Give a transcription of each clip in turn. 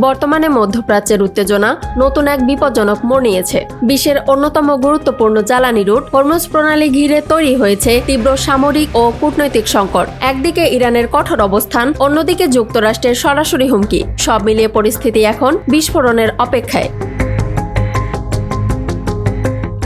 বর্তমানে মধ্যপ্রাচ্যের উত্তেজনা নতুন এক বিপজ্জনক মোড় নিয়েছে। বিশ্বের অন্যতম গুরুত্বপূর্ণ জ্বালানি রুট হরমুজ প্রণালী ঘিরে তৈরি হয়েছে তীব্র সামরিক ও কূটনৈতিক সংকট। একদিকে ইরানের কঠোর অবস্থান, অন্যদিকে যুক্তরাষ্ট্রের সরাসরি হুমকি। সব মিলিয়ে পরিস্থিতি এখন বিস্ফোরণের অপেক্ষায়।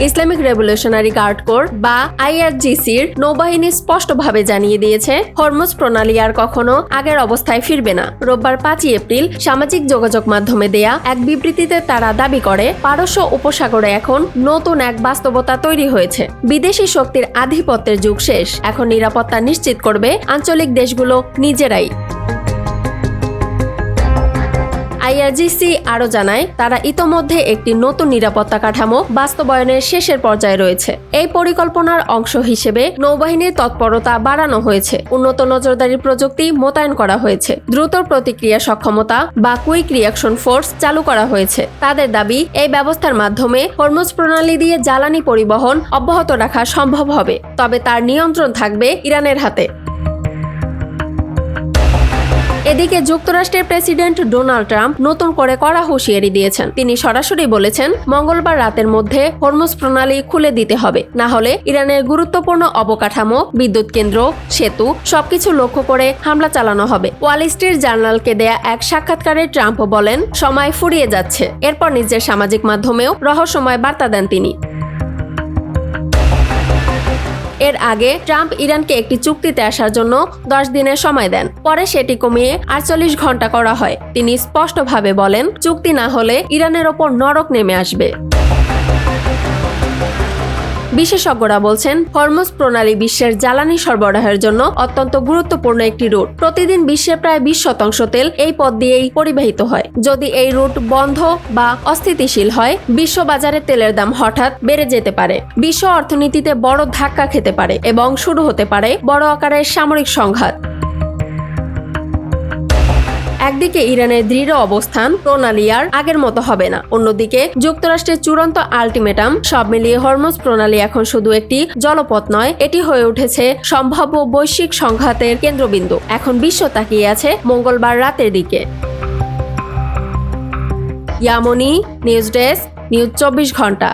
ইসলামিক রেভলিউশনারি গার্ড কোর বা IRGCর নৌবাহিনী স্পষ্টভাবে জানিয়ে দিয়েছে হরমুজ প্রণালী আর কখনো আগের অবস্থায় ফিরবে না। রোববার 5 এপ্রিল সামাজিক যোগাযোগ মাধ্যমে দেয়া এক বিবৃতিতে তারা দাবি করে, পারস্য উপসাগরে এখন নতুন এক বাস্তবতা তৈরি হয়েছে। বিদেশি শক্তির আধিপত্যের যুগ শেষ। এখন নিরাপত্তা নিশ্চিত করবে আঞ্চলিক দেশগুলো নিজেরাই। IRGC আরও জানায়, তারা ইতোমধ্যে একটি নতুন নিরাপত্তা কাঠামো বাস্তবায়নের শেষের পর্যায়ে রয়েছে। এই পরিকল্পনার অংশ হিসেবে নৌবাহিনীর তৎপরতা বাড়ানো হয়েছে, উন্নত নজরদারি প্রযুক্তি মোতায়েন করা হয়েছে, দ্রুত প্রতিক্রিয়া সক্ষমতা বা কুইক রিঅ্যাকশন ফোর্স চালু করা হয়েছে। তাদের দাবি, এই ব্যবস্থার মাধ্যমে হরমুজ প্রণালী দিয়ে জ্বালানি পরিবহন অব্যাহত রাখা সম্ভব হবে, তবে তার নিয়ন্ত্রণ থাকবে ইরানের হাতে। এদিকে যুক্তরাষ্ট্রের প্রেসিডেন্ট ডোনাল্ড ট্রাম্প নতুন করে কড়া হুঁশিয়ারি দিয়েছেন। তিনি সরাসরি বলেছেন, মঙ্গলবার রাতের মধ্যে হরমুজ প্রণালী খুলে দিতে হবে, না হলে ইরানের গুরুত্বপূর্ণ অবকাঠামো, বিদ্যুৎ কেন্দ্র, সেতু সবকিছু লক্ষ্য করে হামলা চালানো হবে। ওয়াল স্ট্রিট জার্নালকে দেয়া এক সাক্ষাৎকারে ট্রাম্প বলেন, সময় ফুরিয়ে যাচ্ছে। এরপর নিজের সামাজিক মাধ্যমেও রহস্যময় বার্তা দেন তিনি। এর আগে ট্রাম্প ইরানকে একটি চুক্তিতে আসার জন্য 10 দিনের সময় দেন। পরে সেটি কমিয়ে 48 ঘন্টা করা হয়। তিনি স্পষ্টভাবে বলেন, চুক্তি না হলে ইরানের ওপর নরক নেমে আসবে। বিশেষজ্ঞরা বলছেন, হরমুজ প্রণালী বিশ্বের জ্বালানি সরবরাহের জন্য অত্যন্ত গুরুত্বপূর্ণ একটি রুট। প্রতিদিন বিশ্বের প্রায় 20% তেল এই পথ দিয়েই পরিবাহিত হয়। যদি এই রুট বন্ধ বা অস্থিতিশীল হয়, বিশ্ব বাজারে তেলের দাম হঠাৎ বেড়ে যেতে পারে, বিশ্ব অর্থনীতিতে বড় ধাক্কা খেতে পারে এবং শুরু হতে পারে বড় আকারের সামরিক সংঘাত। একদিকে ইরানের দৃঢ় অবস্থান, প্রণালী আর আগের মতো হবে না। অন্যদিকে যুক্তরাষ্ট্রের চূড়ান্ত আলটিমেটাম। সব মিলিয়ে হরমুজ প্রণালী এখন শুধু একটি জলপথ নয়, এটি হয়ে উঠেছে সম্ভাব্য বৈশ্বিক সংঘাতের কেন্দ্রবিন্দু। এখন বিশ্ব তাকিয়ে আছে মঙ্গলবার রাতের দিকে। ইয়ামনি নিউজ ডেস্ক, নিউজ 24 ঘন্টা।